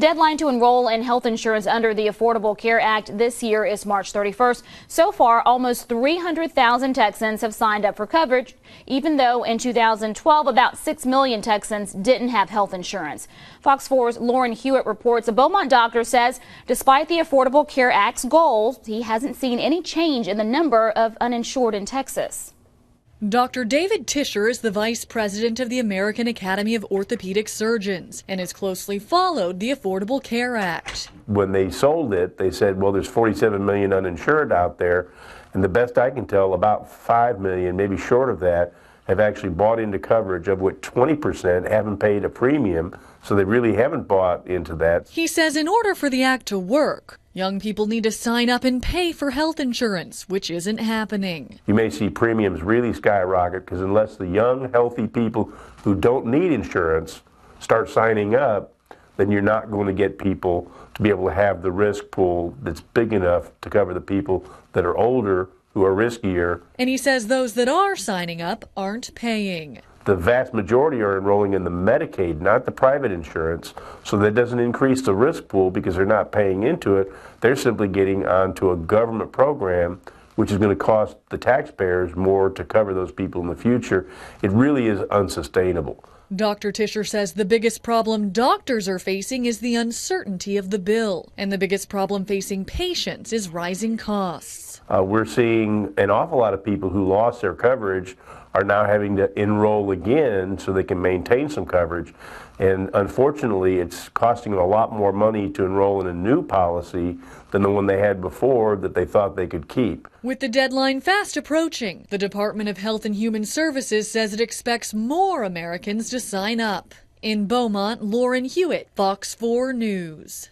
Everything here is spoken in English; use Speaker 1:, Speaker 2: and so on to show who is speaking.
Speaker 1: Deadline to enroll in health insurance under the Affordable Care Act this year is March 31st. So far, almost 300,000 Texans have signed up for coverage, even though in 2012, about 6 million Texans didn't have health insurance. Fox 4's Lauren Huet reports a Beaumont doctor says despite the Affordable Care Act's goals, he hasn't seen any change in the number of uninsured in Texas.
Speaker 2: Dr. David Tischer is the vice president of the American Academy of Orthopedic Surgeons and has closely followed the Affordable Care Act.
Speaker 3: When they sold it, they said, well, there's 47 million uninsured out there, and the best I can tell, about 5 million, maybe short of that, have actually bought into coverage, of which 20% haven't paid a premium, so they really haven't bought into that.
Speaker 2: He says in order for the act to work, young people need to sign up and pay for health insurance, which isn't happening.
Speaker 3: You may see premiums really skyrocket because unless the young, healthy people who don't need insurance start signing up, then you're not going to get people to be able to have the risk pool that's big enough to cover the people that are older who are riskier.
Speaker 2: And he says those that are signing up aren't paying.
Speaker 3: The vast majority are enrolling in the Medicaid, not the private insurance, so that doesn't increase the risk pool because they're not paying into it. They're simply getting onto a government program, which is going to cost the taxpayers more to cover those people in the future. It really is unsustainable.
Speaker 2: Dr. Tischer says the biggest problem doctors are facing is the uncertainty of the bill, and the biggest problem facing patients is rising costs.
Speaker 3: We're seeing an awful lot of people who lost their coverage are now having to enroll again so they can maintain some coverage. And unfortunately, it's costing them a lot more money to enroll in a new policy than the one they had before that they thought they could keep.
Speaker 2: With the deadline fast approaching, the Department of Health and Human Services says it expects more Americans to sign up. In Beaumont, Lauren Huet, Fox 4 News.